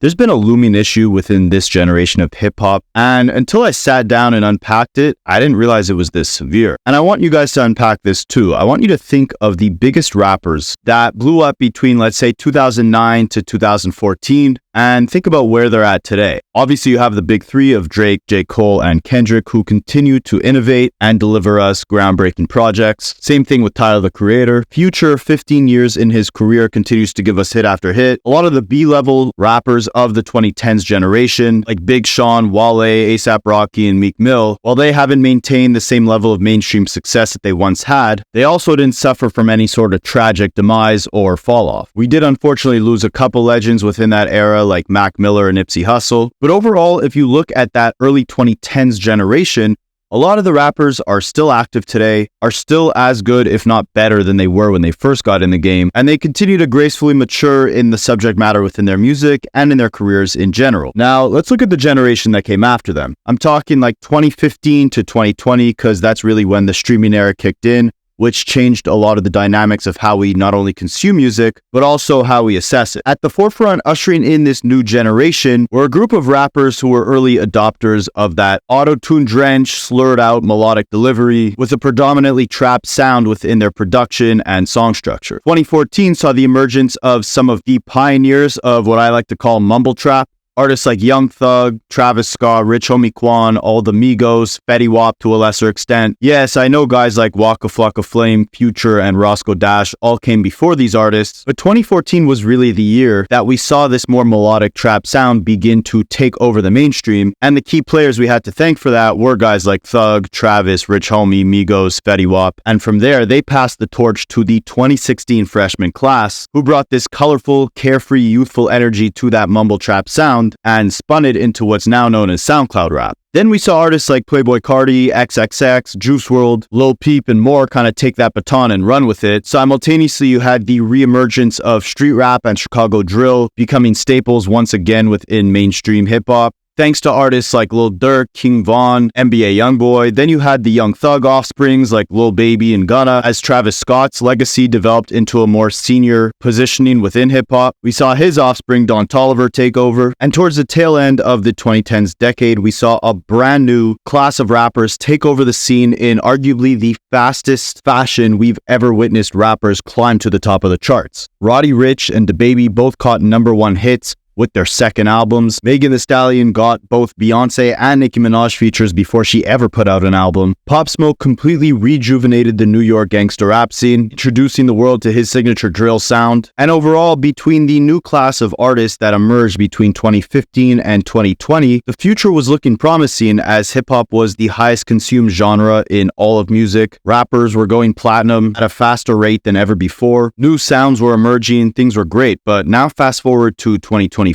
There's been a looming issue within this generation of hip-hop, and until I sat down and unpacked it, I didn't realize it was this severe. And I want you guys to unpack this too. I want you to think of the biggest rappers that blew up between, let's say, 2009 to 2014, and think about where they're at today. Obviously, you have the big three of Drake, J. Cole, and Kendrick, who continue to innovate and deliver us groundbreaking projects. Same thing with Tyler, the Creator. Future, 15 years in his career, continues to give us hit after hit. A lot of the B-level rappers of the 2010s generation, like Big Sean, Wale, A$AP Rocky, and Meek Mill, while they haven't maintained the same level of mainstream success that they once had, they also didn't suffer from any sort of tragic demise or fall off. We did unfortunately lose a couple legends within that era, like Mac Miller and Nipsey Hussle. But overall, if you look at that early 2010s generation, a lot of the rappers are still active today, are still as good, if not better, than they were when they first got in the game, and they continue to gracefully mature in the subject matter within their music and in their careers in general. Now, let's look at the generation that came after them. I'm talking like 2015 to 2020, because that's really when the streaming era kicked in, which changed a lot of the dynamics of how we not only consume music, but also how we assess it. At the forefront, ushering in this new generation, were a group of rappers who were early adopters of that auto-tune drenched, slurred out melodic delivery with a predominantly trap sound within their production and song structure. 2014 saw the emergence of some of the pioneers of what I like to call mumble trap. Artists like Young Thug, Travis Scott, Rich Homie Quan, all the Migos, Fetty Wap to a lesser extent. Yes, I know guys like Waka Flocka Flame, Future, and Roscoe Dash all came before these artists, but 2014 was really the year that we saw this more melodic trap sound begin to take over the mainstream, and the key players we had to thank for that were guys like Thug, Travis, Rich Homie, Migos, Fetty Wap, and from there, they passed the torch to the 2016 freshman class, who brought this colorful, carefree, youthful energy to that mumble trap sound, and spun it into what's now known as SoundCloud rap. Then we saw artists like Playboi Carti, XXX, Juice WRLD, Lil Peep, and more kind of take that baton and run with it. Simultaneously, you had the reemergence of street rap and Chicago drill becoming staples once again within mainstream hip-hop, thanks to artists like Lil Durk, King Von, NBA Youngboy. Then you had the Young Thug offsprings like Lil Baby and Gunna, as Travis Scott's legacy developed into a more senior positioning within hip-hop. We saw his offspring, Don Toliver, take over. And towards the tail end of the 2010s decade, we saw a brand new class of rappers take over the scene in arguably the fastest fashion we've ever witnessed rappers climb to the top of the charts. Roddy Ricch and DaBaby both caught #1 hits with their second albums. Megan Thee Stallion got both Beyonce and Nicki Minaj features before she ever put out an album. Pop Smoke completely rejuvenated the New York gangster rap scene, introducing the world to his signature drill sound. And overall, between the new class of artists that emerged between 2015 and 2020, the future was looking promising as hip-hop was the highest consumed genre in all of music. Rappers were going platinum at a faster rate than ever before. New sounds were emerging, things were great. But now fast forward to 2024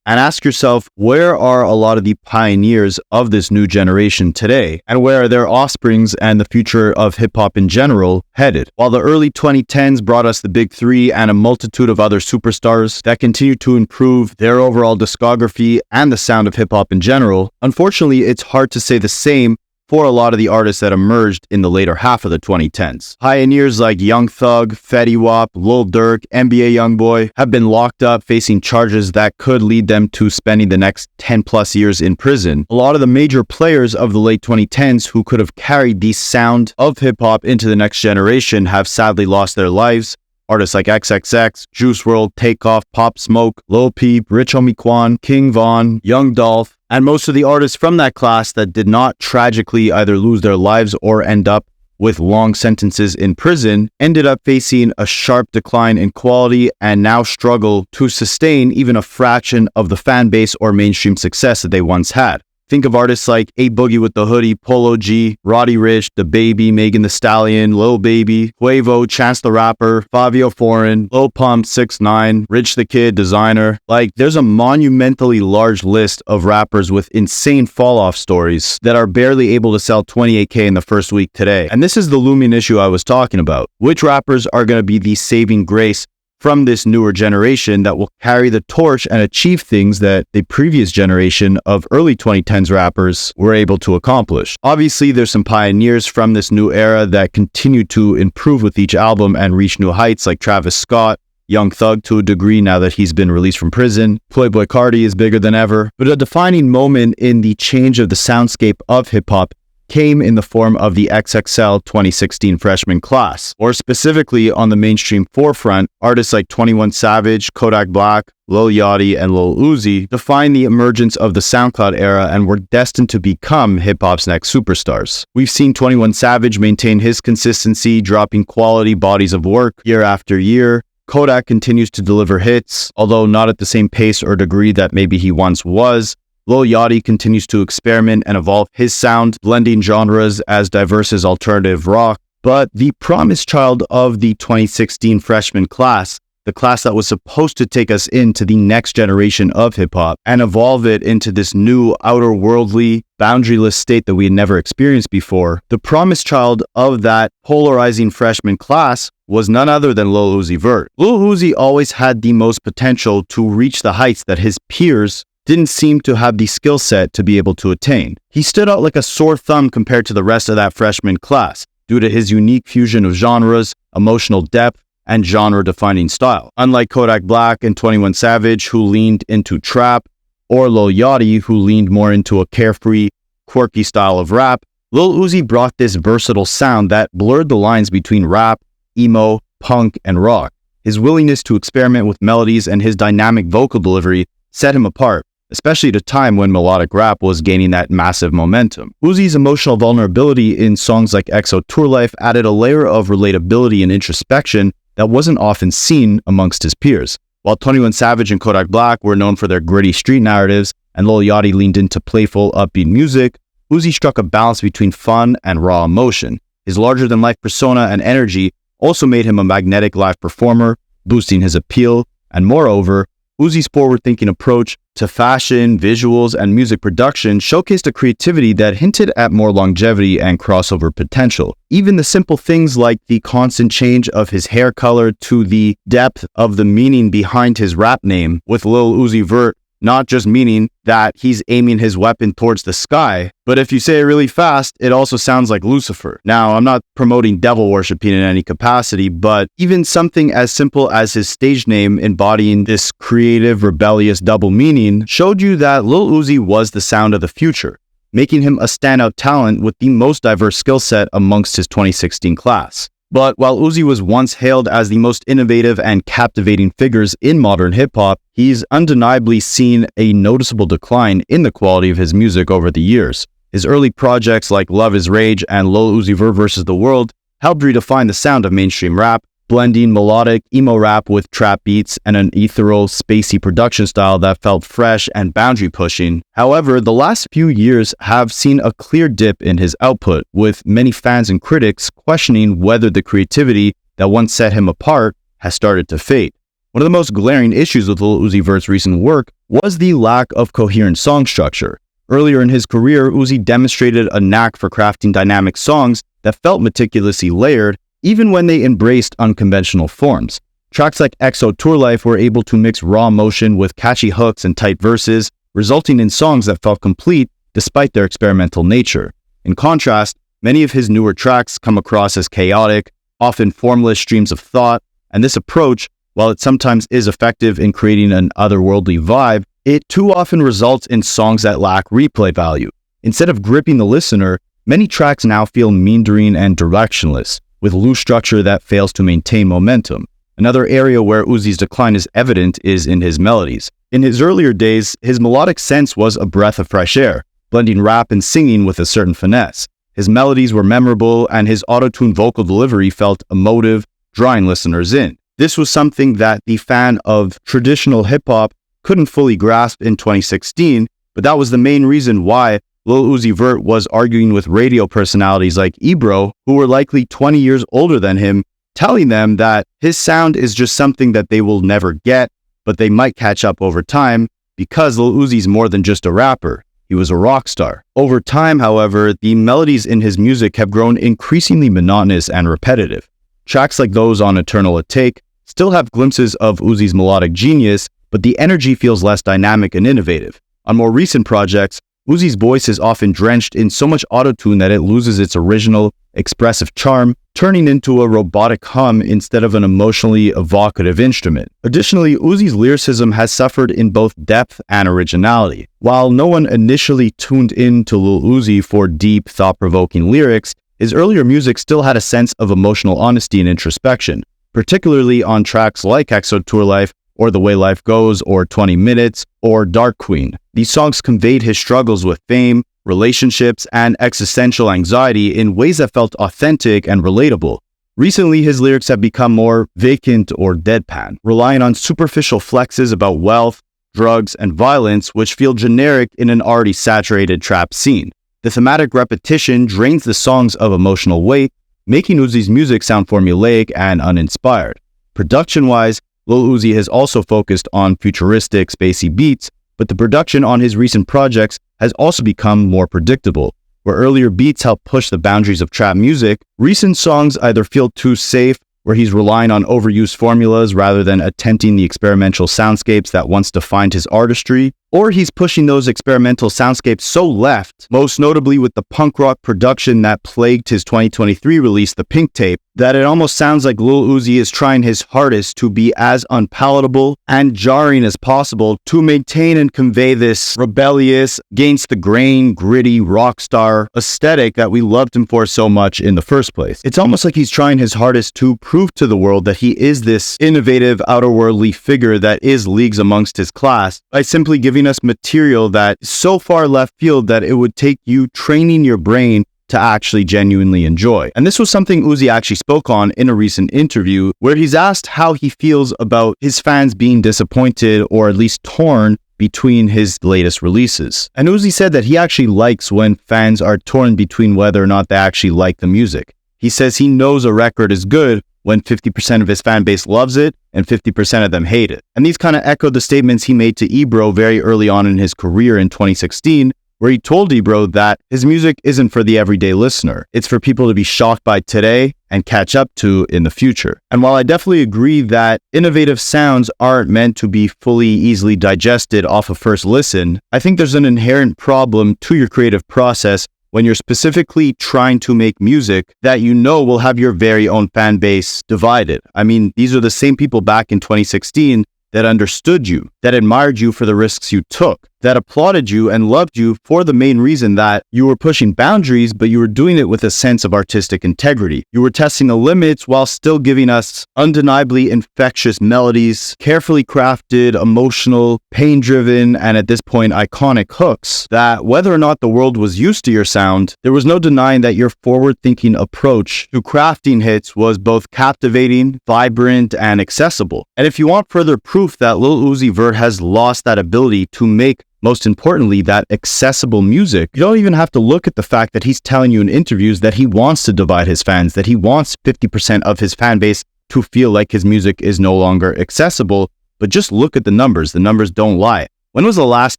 and ask yourself, where are a lot of the pioneers of this new generation today? And where are their offsprings and the future of hip-hop in general headed? While the early 2010s brought us the big three and a multitude of other superstars that continue to improve their overall discography and the sound of hip-hop in general, unfortunately, it's hard to say the same for a lot of the artists that emerged in the later half of the 2010s. Pioneers like Young Thug, Fetty Wap, Lil Durk, NBA Youngboy have been locked up facing charges that could lead them to spending the next 10 plus years in prison. A lot of the major players of the late 2010s who could have carried the sound of hip-hop into the next generation have sadly lost their lives. Artists like XXX, Juice WRLD, Takeoff, Pop Smoke, Lil Peep, Rich Homie Quan, King Von, Young Dolph, and most of the artists from that class that did not tragically either lose their lives or end up with long sentences in prison ended up facing a sharp decline in quality and now struggle to sustain even a fraction of the fan base or mainstream success that they once had. Think of artists like A Boogie with the Hoodie, Polo G, Roddy Ricch, DaBaby, Megan Thee Stallion, Lil Baby, Quavo, Chance the Rapper, Fabio Foreign, Lil Pump, 6ix9ine, Rich the Kid, Designer. Like, there's a monumentally large list of rappers with insane fall-off stories that are barely able to sell 28K in the first week today. And this is the looming issue I was talking about. Which rappers are going to be the saving grace from this newer generation that will carry the torch and achieve things that the previous generation of early 2010s rappers were able to accomplish? Obviously, there's some pioneers from this new era that continue to improve with each album and reach new heights, like Travis Scott, Young Thug to a degree now that he's been released from prison. Playboi Carti is bigger than ever. But a defining moment in the change of the soundscape of hip-hop came in the form of the XXL 2016 freshman class, or specifically on the mainstream forefront, artists like 21 Savage, Kodak Black, Lil Yachty, and Lil Uzi defined the emergence of the SoundCloud era and were destined to become hip-hop's next superstars. We've seen 21 Savage maintain his consistency, dropping quality bodies of work year after year. Kodak continues to deliver hits, although not at the same pace or degree that maybe he once was. Lil Yachty continues to experiment and evolve his sound, blending genres as diverse as alternative rock. But the promised child of the 2016 freshman class, the class that was supposed to take us into the next generation of hip-hop and evolve it into this new outer-worldly, boundaryless state that we had never experienced before, the promised child of that polarizing freshman class was none other than Lil Uzi Vert. Lil Uzi always had the most potential to reach the heights that his peers didn't seem to have the skill set to be able to attain. He stood out like a sore thumb compared to the rest of that freshman class due to his unique fusion of genres, emotional depth, and genre-defining style. Unlike Kodak Black and 21 Savage, who leaned into trap, or Lil Yachty, who leaned more into a carefree, quirky style of rap, Lil Uzi brought this versatile sound that blurred the lines between rap, emo, punk, and rock. His willingness to experiment with melodies and his dynamic vocal delivery set him apart, especially at a time when melodic rap was gaining that massive momentum. Uzi's emotional vulnerability in songs like XO Tour Life added a layer of relatability and introspection that wasn't often seen amongst his peers. While 21 Savage and Kodak Black were known for their gritty street narratives, and Lil Yachty leaned into playful, upbeat music, Uzi struck a balance between fun and raw emotion. His larger-than-life persona and energy also made him a magnetic live performer, boosting his appeal, and moreover, Uzi's forward-thinking approach to fashion, visuals, and music production showcased a creativity that hinted at more longevity and crossover potential. Even the simple things like the constant change of his hair color to the depth of the meaning behind his rap name, with Lil Uzi Vert not just meaning that he's aiming his weapon towards the sky, but if you say it really fast, it also sounds like Lucifer. Now, I'm not promoting devil worshiping in any capacity, but even something as simple as his stage name embodying this creative, rebellious double meaning showed you that Lil Uzi was the sound of the future, making him a standout talent with the most diverse skill set amongst his 2016 class. But while Uzi was once hailed as the most innovative and captivating figures in modern hip-hop, he's undeniably seen a noticeable decline in the quality of his music over the years. His early projects like Love Is Rage and Lil Uzi Vert vs. the World helped redefine the sound of mainstream rap, blending melodic emo rap with trap beats and an ethereal, spacey production style that felt fresh and boundary-pushing. However, the last few years have seen a clear dip in his output, with many fans and critics questioning whether the creativity that once set him apart has started to fade. One of the most glaring issues with Lil Uzi Vert's recent work was the lack of coherent song structure. Earlier in his career, Uzi demonstrated a knack for crafting dynamic songs that felt meticulously layered, even when they embraced unconventional forms. Tracks like XO Tour Life were able to mix raw emotion with catchy hooks and tight verses, resulting in songs that felt complete despite their experimental nature. In contrast, many of his newer tracks come across as chaotic, often formless streams of thought, and this approach, while it sometimes is effective in creating an otherworldly vibe, it too often results in songs that lack replay value. Instead of gripping the listener, many tracks now feel meandering and directionless, with loose structure that fails to maintain momentum. Another area where Uzi's decline is evident is in his melodies. In his earlier days, his melodic sense was a breath of fresh air, blending rap and singing with a certain finesse. His melodies were memorable, and his auto-tune vocal delivery felt emotive, drawing listeners in. This was something that the fan of traditional hip-hop couldn't fully grasp in 2016, but that was the main reason why Lil Uzi Vert was arguing with radio personalities like Ebro, who were likely 20 years older than him, telling them that his sound is just something that they will never get, but they might catch up over time, because Lil Uzi's more than just a rapper. He was a rock star. Over time, however, the melodies in his music have grown increasingly monotonous and repetitive. Tracks like those on Eternal Atake still have glimpses of Uzi's melodic genius, but the energy feels less dynamic and innovative. On more recent projects, Uzi's voice is often drenched in so much autotune that it loses its original, expressive charm, turning into a robotic hum instead of an emotionally evocative instrument. Additionally, Uzi's lyricism has suffered in both depth and originality. While no one initially tuned in to Lil Uzi for deep, thought-provoking lyrics, his earlier music still had a sense of emotional honesty and introspection, particularly on tracks like EXO Tour Life, or The Way Life Goes, or 20 Minutes, or Dark Queen. These songs conveyed his struggles with fame, relationships, and existential anxiety in ways that felt authentic and relatable. Recently, his lyrics have become more vacant or deadpan, relying on superficial flexes about wealth, drugs, and violence, which feel generic in an already saturated trap scene. The thematic repetition drains the songs of emotional weight, making Uzi's music sound formulaic and uninspired. Production-wise, Lil Uzi has also focused on futuristic, spacey beats, but the production on his recent projects has also become more predictable. Where earlier beats help push the boundaries of trap music, recent songs either feel too safe, where he's relying on overused formulas rather than attempting the experimental soundscapes that once defined his artistry, or he's pushing those experimental soundscapes so left, most notably with the punk rock production that plagued his 2023 release, The Pink Tape, that it almost sounds like Lil Uzi is trying his hardest to be as unpalatable and jarring as possible to maintain and convey this rebellious, against the grain, gritty rock star aesthetic that we loved him for so much in the first place. It's almost like he's trying his hardest to prove to the world that he is this innovative, outerworldly figure that is leagues amongst his class by simply giving us material that is so far left field that it would take you training your brain to actually genuinely enjoy. And this was something Uzi actually spoke on in a recent interview, where he's asked how he feels about his fans being disappointed or at least torn between his latest releases. And Uzi said that he actually likes when fans are torn between whether or not they actually like the music. He says he knows a record is good when 50% of his fan base loves it and 50% of them hate it. And these kind of echo the statements he made to Ebro very early on in his career in 2016, where he told Ebro that his music isn't for the everyday listener. It's for people to be shocked by today and catch up to in the future. And while I definitely agree that innovative sounds aren't meant to be fully easily digested off a first listen, I think there's an inherent problem to your creative process when you're specifically trying to make music that you know will have your very own fan base divided. I mean, these are the same people back in 2016 that understood you, that admired you for the risks you took, that applauded you and loved you for the main reason that you were pushing boundaries, but you were doing it with a sense of artistic integrity. You were testing the limits while still giving us undeniably infectious melodies, carefully crafted, emotional, pain-driven, and at this point, iconic hooks that whether or not the world was used to your sound, there was no denying that your forward-thinking approach to crafting hits was both captivating, vibrant, and accessible. And if you want further proof that Lil Uzi Vert has lost that ability to make, most importantly, that accessible music, you don't even have to look at the fact that he's telling you in interviews that he wants to divide his fans, that he wants 50% of his fan base to feel like his music is no longer accessible. But just look at the numbers. The numbers don't lie. When was the last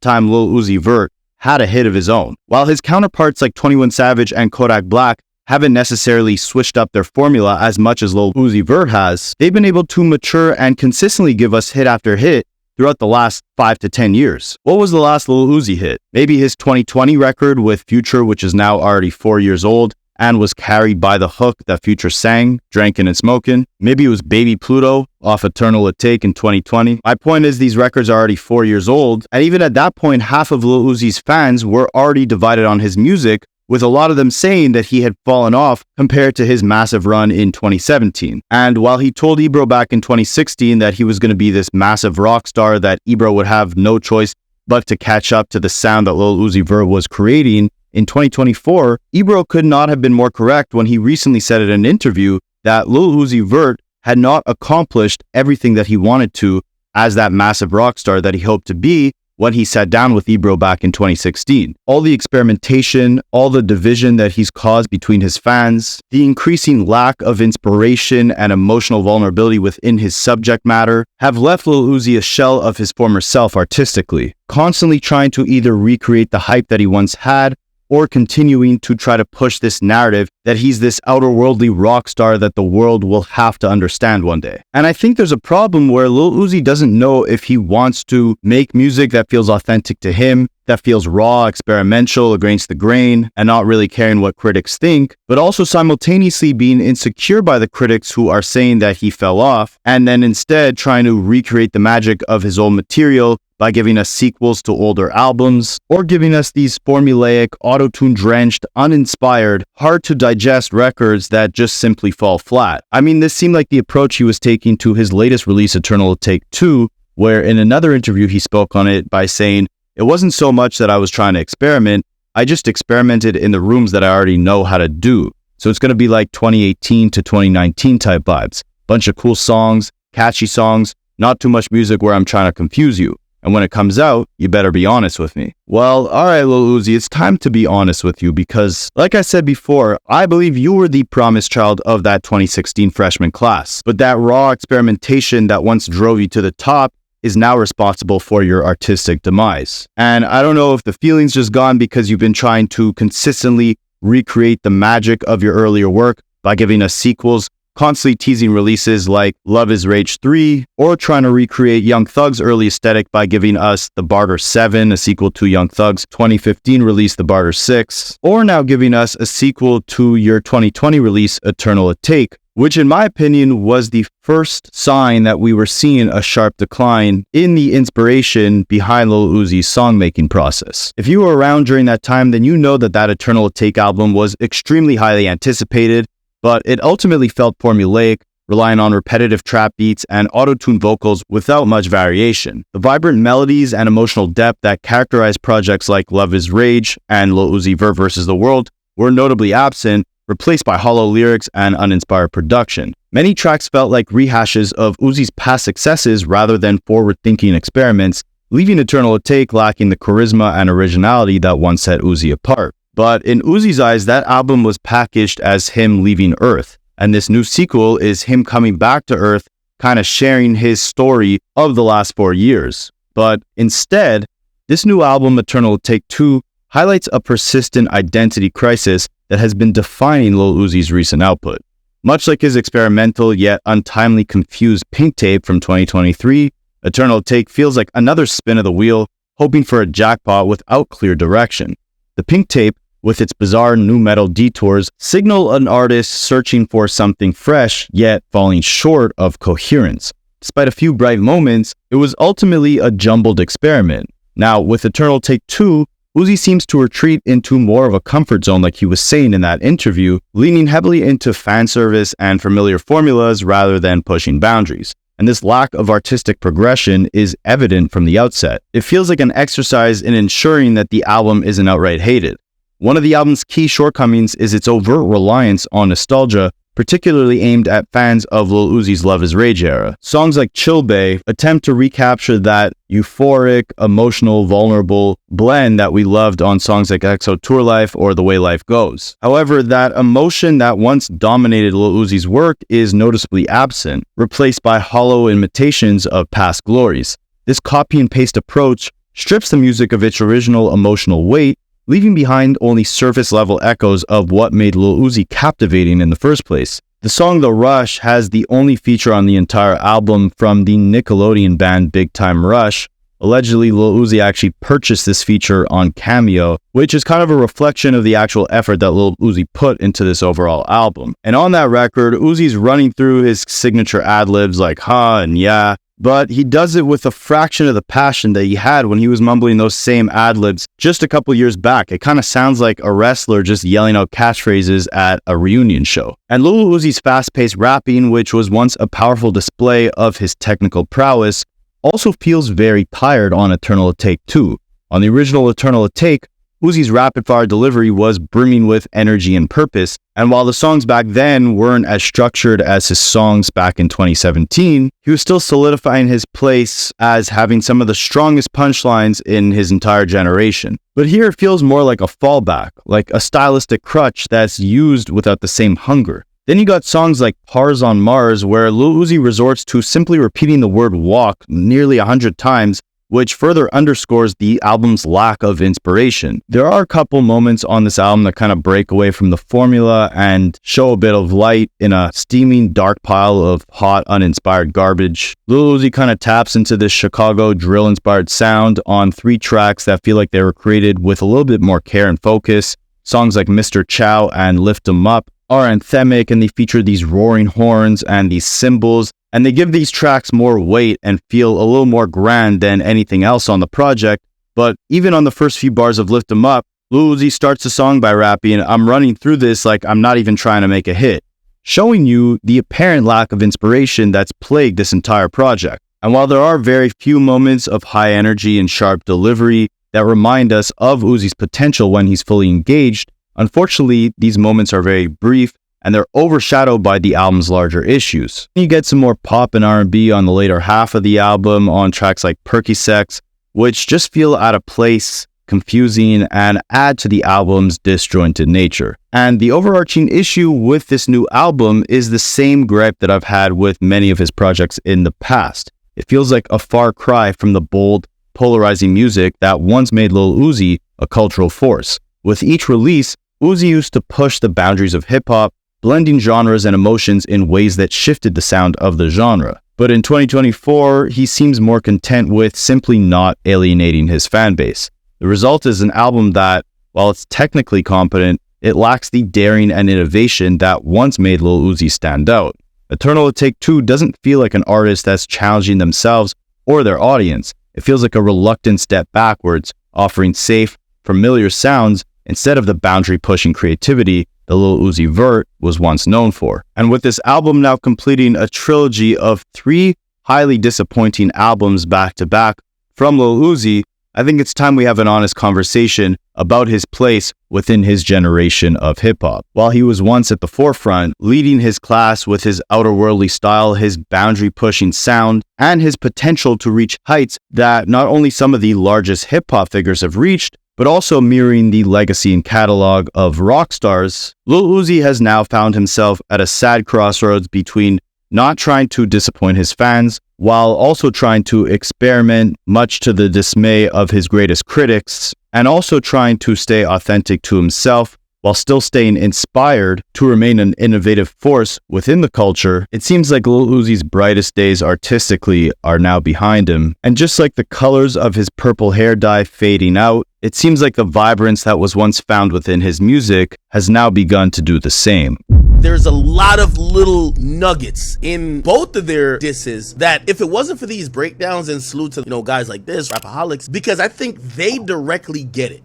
time Lil Uzi Vert had a hit of his own? While his counterparts like 21 Savage and Kodak Black haven't necessarily switched up their formula as much as Lil Uzi Vert has, they've been able to mature and consistently give us hit after hit throughout the last 5 to 10 years. What was the last Lil Uzi hit? Maybe his 2020 record with Future, which is now already 4 years old and was carried by the hook that Future sang, Drankin' and Smokin'. Maybe it was Baby Pluto off Eternal Atake in 2020. My point is these records are already 4 years old, and even at that point, half of Lil Uzi's fans were already divided on his music, with a lot of them saying that he had fallen off compared to his massive run in 2017. And while he told Ebro back in 2016 that he was going to be this massive rock star, that Ebro would have no choice but to catch up to the sound that Lil Uzi Vert was creating, in 2024, Ebro could not have been more correct when he recently said in an interview that Lil Uzi Vert had not accomplished everything that he wanted to as that massive rock star that he hoped to be when he sat down with Ebro back in 2016. All the experimentation, all the division that he's caused between his fans, the increasing lack of inspiration and emotional vulnerability within his subject matter have left Lil Uzi a shell of his former self artistically, constantly trying to either recreate the hype that he once had or continuing to try to push this narrative that he's this outerworldly rock star that the world will have to understand one day. And I think there's a problem where Lil Uzi doesn't know if he wants to make music that feels authentic to him, that feels raw, experimental, against the grain, and not really caring what critics think, but also simultaneously being insecure by the critics who are saying that he fell off, and then instead trying to recreate the magic of his old material by giving us sequels to older albums, or giving us these formulaic, auto-tune-drenched, uninspired, hard-to-digest records that just simply fall flat. I mean, this seemed like the approach he was taking to his latest release, Eternal Atake 2, where in another interview he spoke on it by saying, "It wasn't so much that I was trying to experiment, I just experimented in the rooms that I already know how to do. So it's going to be like 2018 to 2019 type vibes. Bunch of cool songs, catchy songs, not too much music where I'm trying to confuse you. And when it comes out, you better be honest with me." Well, alright Lil Uzi, it's time to be honest with you because, like I said before, I believe you were the promised child of that 2016 freshman class. But that raw experimentation that once drove you to the top is now responsible for your artistic demise. And I don't know if the feeling's just gone because you've been trying to consistently recreate the magic of your earlier work by giving us sequels, constantly teasing releases like Love Is Rage 3, or trying to recreate Young Thug's early aesthetic by giving us The Barter 7, a sequel to Young Thug's 2015 release The Barter 6, or now giving us a sequel to your 2020 release Eternal Atake, which in my opinion was the first sign that we were seeing a sharp decline in the inspiration behind Lil Uzi's songmaking process. If you were around during that time, then you know that that Eternal Atake album was extremely highly anticipated, but it ultimately felt formulaic, relying on repetitive trap beats and auto-tune vocals without much variation. The vibrant melodies and emotional depth that characterize projects like Love Is Rage and Lil Uzi Vert vs. the World were notably absent, replaced by hollow lyrics and uninspired production. Many tracks felt like rehashes of Uzi's past successes rather than forward-thinking experiments, leaving Eternal Atake lacking the charisma and originality that once set Uzi apart. But in Uzi's eyes, that album was packaged as him leaving Earth, and this new sequel is him coming back to Earth, kind of sharing his story of the last 4 years. But instead, this new album, Eternal Atake 2, highlights a persistent identity crisis that has been defining Lil Uzi's recent output. Much like his experimental yet untimely confused Pink Tape from 2023, Eternal Atake feels like another spin of the wheel, hoping for a jackpot without clear direction. The Pink Tape, with its bizarre nu metal detours, signal an artist searching for something fresh, yet falling short of coherence. Despite a few bright moments, it was ultimately a jumbled experiment. Now, with Eternal Atake 2, Uzi seems to retreat into more of a comfort zone like he was saying in that interview, leaning heavily into fan service and familiar formulas rather than pushing boundaries. And this lack of artistic progression is evident from the outset. It feels like an exercise in ensuring that the album isn't outright hated. One of the album's key shortcomings is its overt reliance on nostalgia, particularly aimed at fans of Lil Uzi's Love Is Rage era. Songs like Chill Bae attempt to recapture that euphoric, emotional, vulnerable blend that we loved on songs like EXO Tour Life or The Way Life Goes. However, that emotion that once dominated Lil Uzi's work is noticeably absent, replaced by hollow imitations of past glories. This copy and paste approach strips the music of its original emotional weight, leaving behind only surface-level echoes of what made Lil Uzi captivating in the first place. The song The Rush has the only feature on the entire album from the Nickelodeon band Big Time Rush. Allegedly, Lil Uzi actually purchased this feature on Cameo, which is kind of a reflection of the actual effort that Lil Uzi put into this overall album. And on that record, Uzi's running through his signature ad-libs like ha and yeah, but he does it with a fraction of the passion that he had when he was mumbling those same ad-libs just a couple years back. It kind of sounds like a wrestler just yelling out catchphrases at a reunion show. And Lil Uzi's fast-paced rapping, which was once a powerful display of his technical prowess, also feels very tired on Eternal Atake 2. On the original Eternal Atake, Uzi's rapid-fire delivery was brimming with energy and purpose, and while the songs back then weren't as structured as his songs back in 2017, he was still solidifying his place as having some of the strongest punchlines in his entire generation. But here it feels more like a fallback, like a stylistic crutch that's used without the same hunger. Then you got songs like Pars on Mars, where Lil Uzi resorts to simply repeating the word walk nearly 100 times which further underscores the album's lack of inspiration. There are a couple moments on this album that kind of break away from the formula and show a bit of light in a steaming dark pile of hot, uninspired garbage. Lil Uzi kind of taps into this Chicago drill-inspired sound on 3 tracks that feel like they were created with a little bit more care and focus. Songs like Mr. Chow and Lift 'Em Up are anthemic, and they feature these roaring horns and these cymbals, and they give these tracks more weight and feel a little more grand than anything else on the project. But even on the first few bars of Lift 'Em Up, Lil Uzi starts the song by rapping, "I'm running through this like I'm not even trying to make a hit," showing you the apparent lack of inspiration that's plagued this entire project. And while there are very few moments of high energy and sharp delivery that remind us of Uzi's potential when he's fully engaged, unfortunately, these moments are very brief and they're overshadowed by the album's larger issues. You get some more pop and R&B on the later half of the album on tracks like Perky Sex, which just feel out of place, confusing, and add to the album's disjointed nature. And the overarching issue with this new album is the same gripe that I've had with many of his projects in the past. It feels like a far cry from the bold, polarizing music that once made Lil Uzi a cultural force. With each release, Uzi used to push the boundaries of hip-hop, blending genres and emotions in ways that shifted the sound of the genre. But in 2024, he seems more content with simply not alienating his fan base. The result is an album that, while it's technically competent, it lacks the daring and innovation that once made Lil Uzi stand out. Eternal Atake 2 doesn't feel like an artist that's challenging themselves or their audience. It feels like a reluctant step backwards, offering safe, familiar sounds instead of the boundary-pushing creativity that Lil Uzi Vert was once known for. And with this album now completing a trilogy of 3 highly disappointing albums back-to-back from Lil Uzi, I think it's time we have an honest conversation about his place within his generation of hip-hop. While he was once at the forefront, leading his class with his outerworldly style, his boundary-pushing sound, and his potential to reach heights that not only some of the largest hip-hop figures have reached, but also mirroring the legacy and catalog of rock stars, Lil Uzi has now found himself at a sad crossroads between not trying to disappoint his fans, while also trying to experiment, much to the dismay of his greatest critics, and also trying to stay authentic to himself, while still staying inspired to remain an innovative force within the culture. It seems like Lil Uzi's brightest days artistically are now behind him. And just like the colors of his purple hair dye fading out, it seems like the vibrance that was once found within his music has now begun to do the same. There's a lot of little nuggets in both of their disses that if it wasn't for these breakdowns, and salute to, guys like this, Rapaholics, because I think they directly get it.